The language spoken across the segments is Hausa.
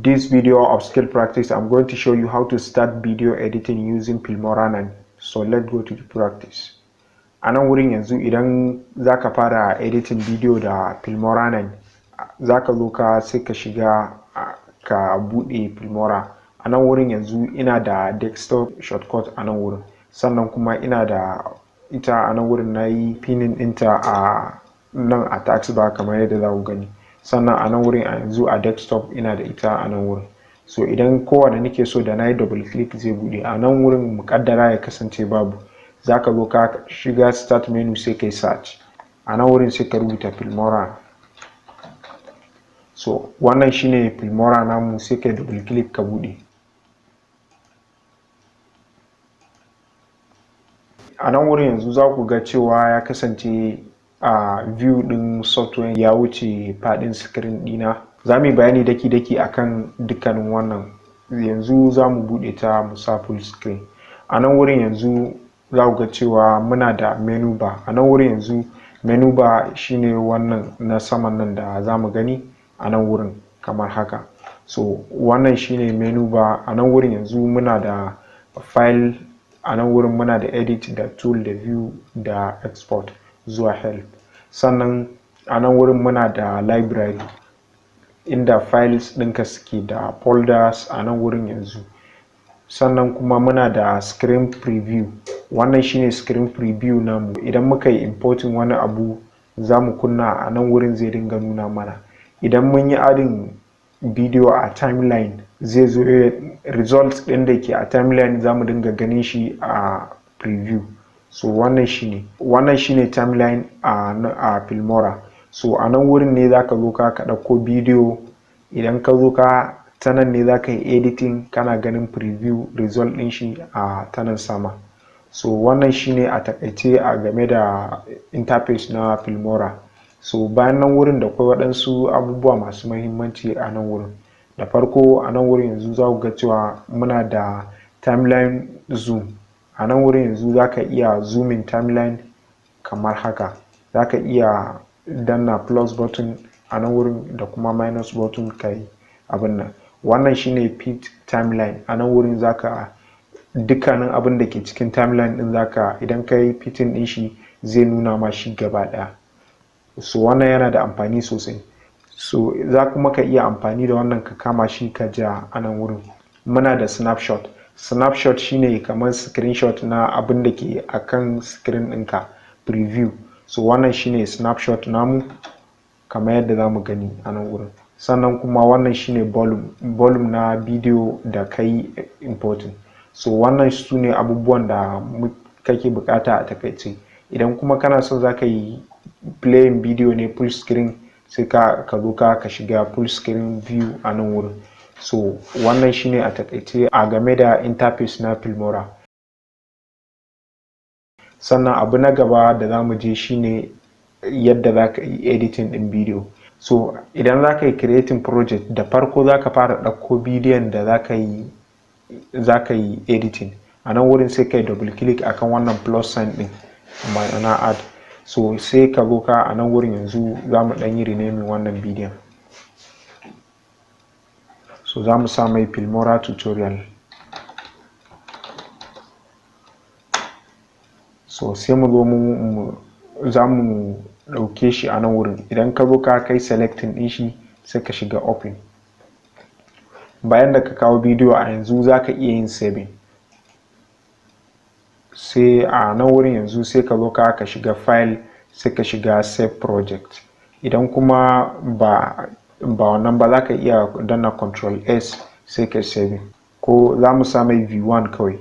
this video of skill practice, I'm going to show you how to start video editing using Filmora9. So let's go to the practice. A nan wurin yanzu idan zaka fara editing video da Filmora9, zaka zo ka sai ka shiga ka bude Filmora. A nan wurin yanzu ina da desktop shortcut a nan wurin, sannan kuma ina da ita a nan wurin nayi pinning ɗinta a nan a taskbar kamar yadda za ku gani. Sannan a nan wurin a yanzu a desktop ina da ita a nan wurin. So idan kowane nake so da nayi double click zai bude. A nan wurin muƙaddara ya kasance babu, zaka zo ka shiga start menu sai kai search. A nan wurin sai ka rubuta Filmora. So wannan shine Filmora namu, sai kai double click ka bude. A nan wurin yanzu za ku ga cewa ya kasance a view din software ya wuce fadin screen dina. Za mu yi bayani daki-daki akan dukkanin wannan. Yanzu za mu bude ta mu sa full screen. A nan wurin yanzu za ku ga cewa muna da menu bar. A nan wurin yanzu menu bar shine wannan na saman nan da za mu gani a nan wurin kamar haka. So wannan shine menu bar. A nan wurin yanzu muna da file, a nan wurin muna da edit da tool da view da export zuwa help. Sannan a nan wurin muna da library inda files ɗinka suke da folders a nan wurin yanzu. Sannan kuma muna da screen preview. Wannan shine screen preview namu. Idan muka yi importing wani abu za mu kunna, a nan wurin zai dinga nuna mana. Idan mun yi adding video a timeline zai zo results ɗin da ke a timeline za mu dinga ganin shi a preview. So wannan shine timeline a Filmora. So a nan wurin ne zaka zo ka ɗauko video. Idan ka zo ka ta nan ne zaka yi editing, kana ganin preview result ɗin shi a ta nan sama. So wannan shine a takaice a game da interface na Filmora. So bayan nan wurin da akwai waɗansu abubuwa masu muhimmanci a nan wurin. Da farko a nan wurin yanzu za ku ga cewa muna da timeline zoom. A nan wurin yanzu za ka iya zooming timeline kamar haka. Za ka iya danna plus button a nan wurin da kuma minus button kai abin nan. Wannan shine fit timeline. A nan wurin za ka dukkanin abin da ke cikin timeline ɗin zaka, idan ka yi fitting ɗin shi zai nuna ma shi gaba ɗaya. So wannan yana da amfani sosai. So za kuma ka iya amfani da wannan ka kama shi ka ja a nan wurin. Muna da snapshot. Snapshot shine kamar screenshot na abin da ke akan screen ɗinka, preview. So wannan shine snapshot namu kamar yadda za mu gani a nan wurin. Sannan kuma wannan shine volume na video da kai importing. So wannan su ne abubuwan da kake bukata a takaice. Idan kuma kana son za ka yi playing video ne full screen, sai ka zo ka shiga full screen view a nan wurin. So wannan shine a takaice a game da interface na Filmora. Sannan abu na gaba da za mu je shine yadda za ka yi editing ɗin video. So idan za ka yi creating project, da farko za ka fara ɗauko bidiyon da za ka yi editing. A nan wurin sai ka yi double click akan wannan plus sign ɗin ma'ana add. So sai ka zo ka a nan wurin yanzu za mu ɗan yi renaming wannan bidiyon. So za mu sa mai Filmora tutorial. So sai mu zo za mu ɗauke shi a nan wurin. Idan ka zo ka kai selecting ɗin shi sai ka shiga open. Bayan da ka kawo bidiyo a yanzu za ka iya yin saving. Sai a nan wurin yanzu sai ka zo ka shiga file, sai ka shiga save project. Idan kuma ba wannan ba za ka iya danna control S sai ka save. Ko za mu sa mai V1 kawai.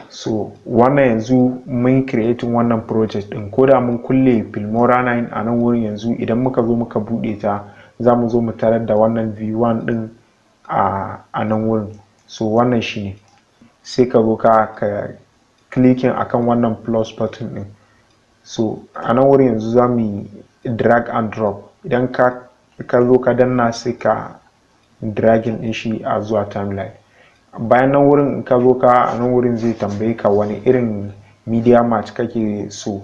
So wannan yanzu mun creating wannan project ɗin. Ko da mun kulle Filmora9 a nan wurin yanzu, idan muka zo muka buɗe ta za mu zo mu tarar da wannan V1 ɗin a nan wurin. So wannan shine. Sai ka zo ka clicking akan wannan plus button ɗin. So a nan wurin yanzu za mu yi drag and drop. Idan ka zo ka danna sai ka dragging ɗin shi a zuwa timeline. Bayan nan wurin in ka zo a nan wurin zai tambaye ka wani irin media match kake so.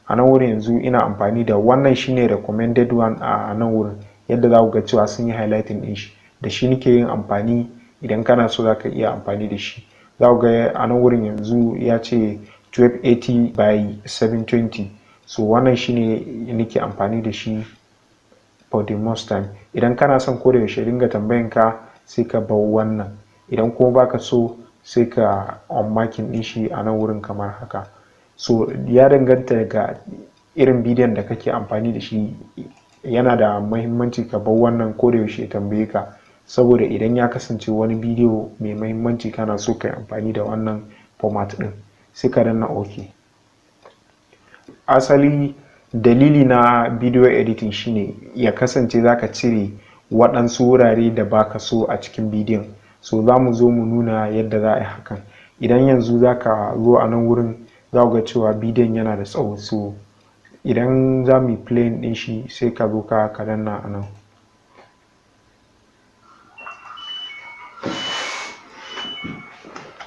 A nan wurin yanzu ina amfani da wannan shine recommended one a nan wurin. yadda za ku ga cewa sun yi highlighting din shi. Da shi nake yin amfani. Idan kana so za ka iya amfani da shi. Za ku ga a nan wurin yanzu ya ce 1280 by 720. So wannan shine nake amfani da shi for the most time. Idan kana son ko da yaushe dinga tambayan ka sai ka bar wannan. Idan kuma baka so sai ka unmarking din shi a nan wurin kamar haka. So ya danganta daga irin bidiyon da kake amfani da shi. Yana da muhimmanci ka bar wannan ko da yaushe tambaye ka, saboda idan ya kasance wani bidiyo mai muhimmanci kana so ka yi amfani da wannan format din sai ka danna OK. Asali dalili na video editing shine ya kasance zaka cire waɗansu wurare da baka so a cikin bidiyon. So za mu zo mu nuna yadda za a yi hakan. Idan yanzu zaka zo a nan wurin za ku ga cewa bidiyon yana da tsawo. So idan za mu yi playing din shi sai ka zo ka danna a nan.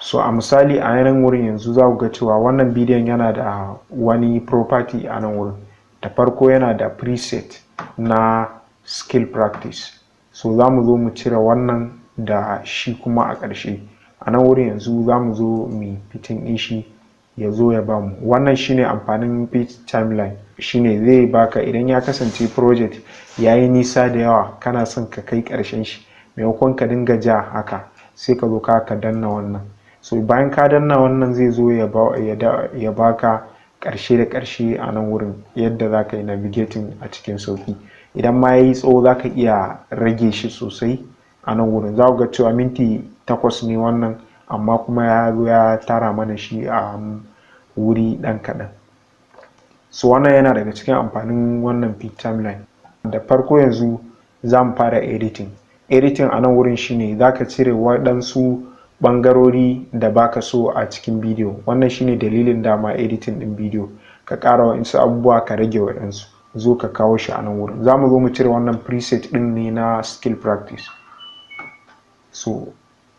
So a misali a nan wurin yanzu za ku ga cewa wannan bidiyon yana da wani property a nan wurin. Da farko yana da preset na skill practice. So za mu zo mu cire wannan da shi kuma a ƙarshe. A nan wurin yanzu za mu zo mu fitin din shi ya zo ya bamu. Wannan shine amfanin page timeline. Shine zai baka idan ya kasance project yayi nisa da yawa kana son ka kai ƙarshen shi, maimakon ka dinga ja haka sai ka zo ka danna wannan. So bayan ka danna wannan zai zo ya baka ƙarshe da ƙarshe a nan wurin yadda za ka yi navigating a cikin sauƙi. Idan ma yayi tsawo za ka iya rage shi sosai a nan wurin. Za ku ga cewa minti 8 ne wannan, amma kuma ya zo ya tara mana shi a wuri ɗan kaɗan. So wannan yana daga cikin amfanin wannan page timeline. Da farko yanzu za mu fara editing. Editing a nan wurin shine za ka cire waɗansu ɓangarori da baka so a cikin bidiyo. Wannan shine dalilin dama editing ɗin bidiyo. Ka ƙara waɗansu abubuwa ka rage waɗansu. Zo ka kawo shi a nan wurin. Za mu zo mu cire wannan preset ɗin ne na skill practice. So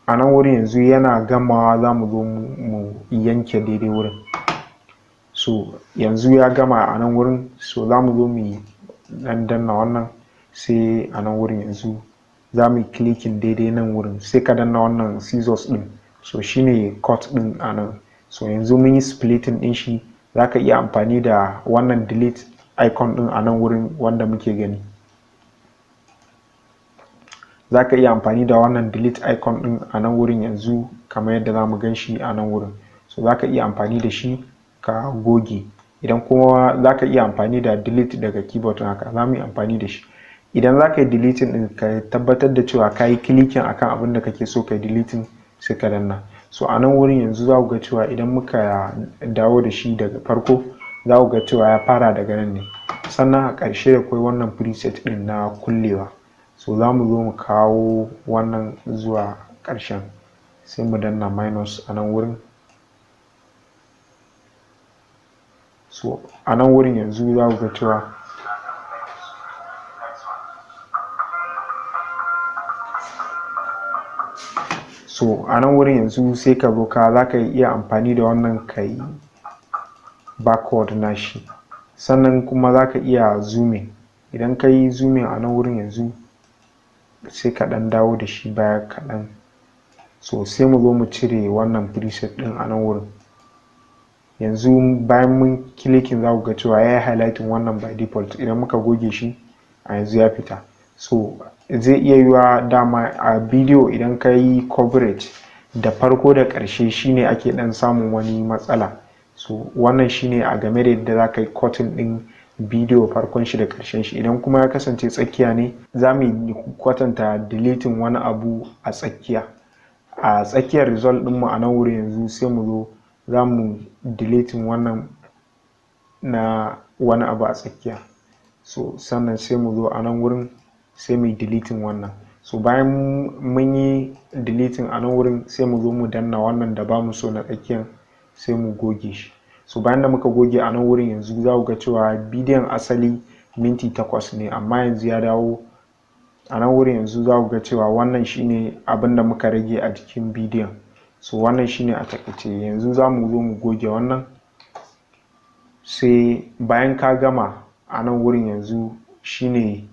a nan wurin yanzu yana gamawa za mu zo mu yanke daidai wurin. So yanzu ya gama a nan wurin. So za mu zo mu danna wannan sai a nan wurin yanzu za mu yi clicking daidai nan wurin sai ka danna wannan scissors din. So shine cut din a nan. So yanzu mun yi splitting din shi. Za ka iya amfani da wannan delete icon din a nan wurin wanda muke gani. Za ka iya amfani da wannan delete icon din a nan wurin yanzu kamar yadda za mu gan shi a nan wurin. So za ka iya amfani da shi ka goge. Idan kuma za ka iya amfani da delete daga keyboard haka, za mu yi amfani da shi. Idan za ka yi deleting din ka tabbatar da cewa ka yi clicking akan abin da kake so ka yi deleting sai ka danna. So a nan wurin yanzu za ku ga cewa idan muka dawo da shi daga farko za ku ga cewa ya fara daga nan ne. Sannan a ƙarshe akwai wannan preset din na kullewa. So za mu zo mu kawo wannan zuwa ƙarshen sai mu danna minus a nan wurin. So a nan wurin yanzu za ku ga cewa a nan wurin yanzu sai ka zo za ka iya amfani da wannan ka yi backward na shi. Sannan kuma za ka iya zooming. Idan ka yi zooming a nan wurin yanzu sai ka ɗan dawo da shi baya kaɗan. So sai mu zo mu cire wannan preset ɗin a nan wurin. Yanzu bayan mun clicking za ku ga cewa ya yi highlighting wannan by default. Idan muka goge shi a yanzu ya fita. So zai iya yiwa dama a bidiyo idan ka yi coverage da farko da ƙarshe shine ake ɗan samun wani matsala. So wannan shine a game da yadda za ka yi cutting ɗin bidiyo farkon shi da ƙarshen shi. Idan kuma ya kasance tsakiya ne za mu kwatanta deleting wani abu a tsakiya. A tsakiyar result ɗinmu a nan wurin yanzu sai mu zo za mu deleting wannan na wani abu a tsakiya. So sannan sai mu zo a nan wurin sai mu yi deleting wannan. So bayan mun yi deleting a nan wurin sai mu zo mu danna wannan da ba mu so na tsakiyan sai mu goge shi. So bayan da muka goge a nan wurin yanzu za ku ga cewa bidiyon asali minti 8 ne, amma yanzu ya dawo a nan wurin yanzu za ku ga cewa wannan shine abin da muka rage a jikin bidiyon. So wannan shine a takaice. Yanzu za mu zo mu goge wannan sai bayan ka gama a nan wurin yanzu shine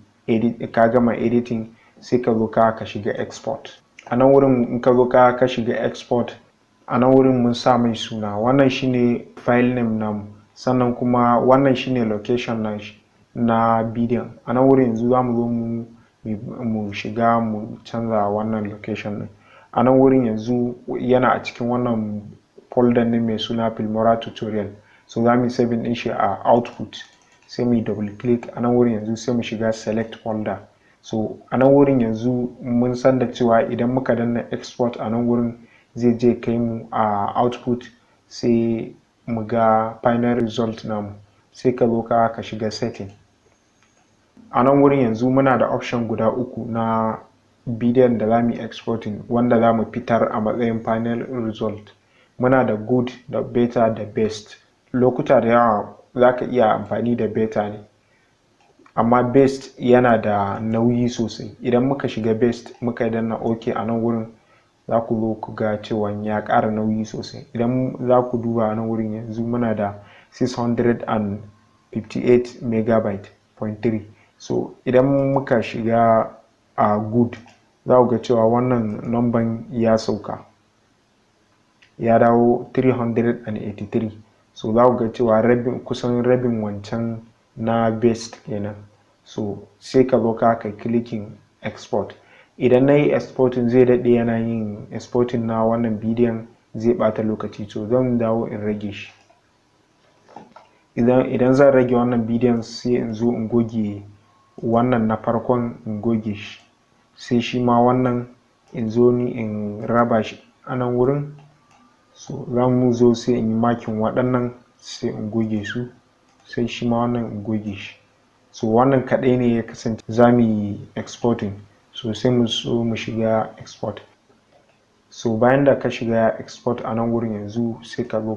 ka gama editing sai ka zo ka shiga export. A nan wurin in ka zo ka shiga export, a nan wurin mun sa mai suna, wannan shine file name namu, sannan kuma wannan shine location na bidiyon. A nan wurin yanzu za mu zo mu shiga mu canza wannan location din. A nan wurin yanzu yana a cikin wannan folder ne mai suna Filmora tutorial, so za mu yi saving din shi a output, sai mu yi double click. A nan wurin yanzu sai mu shiga select folder. So a nan wurin yanzu mun san da cewa idan muka danna export a nan wurin zai je kai mu a output, sai mu ga final result namu, sai ka zo ka shiga setting. A nan wurin yanzu muna da option guda uku na bidiyon da za mu yi exporting, wanda za mu fitar a matsayin final result. Muna da good, da better, da best. Lokuta da yawa za ka iya amfani da better ne, amma best yana da nauyi sosai. Idan muka shiga best muka danna OK a nan wurin, za ku zo ku ga cewa ya ƙara nauyi sosai. Idan za ku duba a nan wurin yanzu muna da 658 megabyte point 3. So idan muka shiga a good, za ku ga cewa wannan number ya sauka, ya dawo 383. So za ku ga cewa kusan rabin wancan na best kenan. So sai ka zo ka clicking export. Idan na yi exporting zai daɗe yana yin exporting na wannan bidiyon, zai ɓata lokaci, to zan dawo in rage shi. Idan zan rage wannan bidiyon sai in zo in goge wannan na farkon, in goge shi, sai shi ma wannan in zo ni in raba shi a nan wurin. So za mu zo sai in yi makin waɗannan, sai in goge su, sai shi ma wannan in goge shi. So wannan kaɗai ne ya kasance za mu yi exporting, so sai mu shiga export. So bayan da ka shiga export a nan wurin yanzu sai ka zo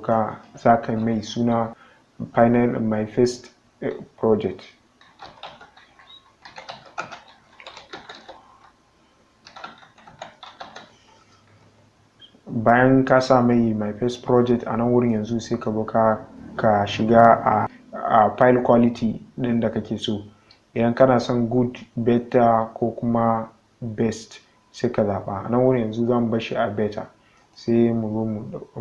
za ka mai suna final my first project. Bayan ka sa mai my first project a nan wurin yanzu sai ka zo ka shiga a file quality din da kake so. Idan kana son good, better ko kuma best sai ka zaɓa. A nan wurin yanzu za mu bar shi a better, sai mu zo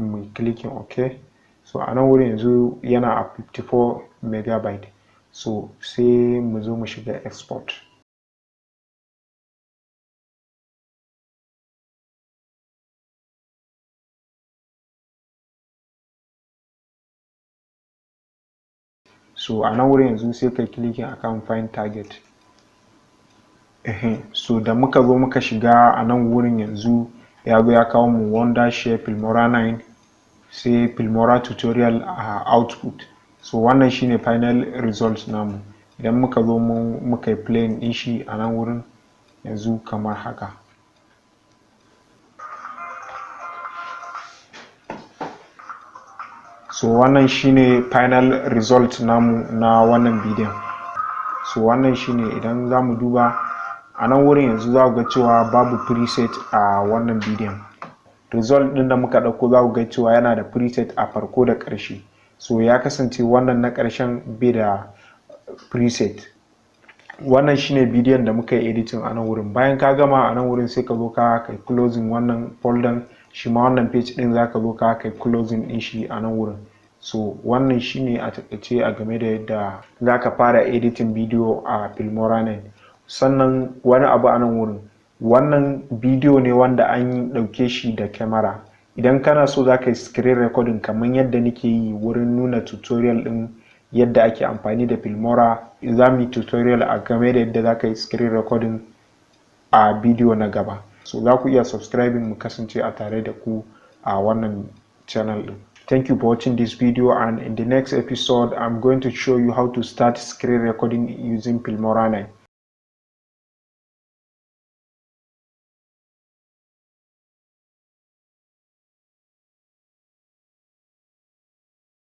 mu clicking OK. So a nan wurin yanzu yana a 54 megabyte, so sai mu zo mu shiga export. So a nan wurin yanzu sai kai clicking akan find target. So da muka zo muka shiga a nan wurin yanzu ya zo ya kawo mu wonder share Filmora9, sai Filmora tutorial a output. So wannan shine final result namu. Idan muka zo muka yi playing din shi a nan wurin yanzu kamar haka. So wannan shine final result namu na wannan bidiyon. So wannan shine, idan za mu duba a nan wurin yanzu za ku ga cewa babu preset a wannan bidiyon. Result din da muka ɗauko za ku ga cewa yana da preset a farko da ƙarshe. So ya kasance wannan na ƙarshen bai da preset. Wannan shine bidiyon da muka yi editing a nan wurin. Bayan ka gama a nan wurin sai ka zo ka closing wannan folder, shi ma wannan page din za ka zo ka closing din shi a nan wurin. So wannan shine a takaice a game da yadda za ka fara editing bidiyo a Filmora9. Sannan wani abu a nan wurin, wannan bidiyo ne wanda an ɗauke shi da kyamara. Idan kana so za ka yi screen recording kamar yadda nake yi wurin nuna tutorial ɗin yadda ake amfani da Filmora, za mu yi tutorial a game da yadda za ka yi screen recording a bidiyo na gaba. So za ku iya subscribing mu kasance a tare da ku a wannan channel ɗin. Thank you for watching this video, and in the next episode I'm going to show you how to start screen recording using Filmora9.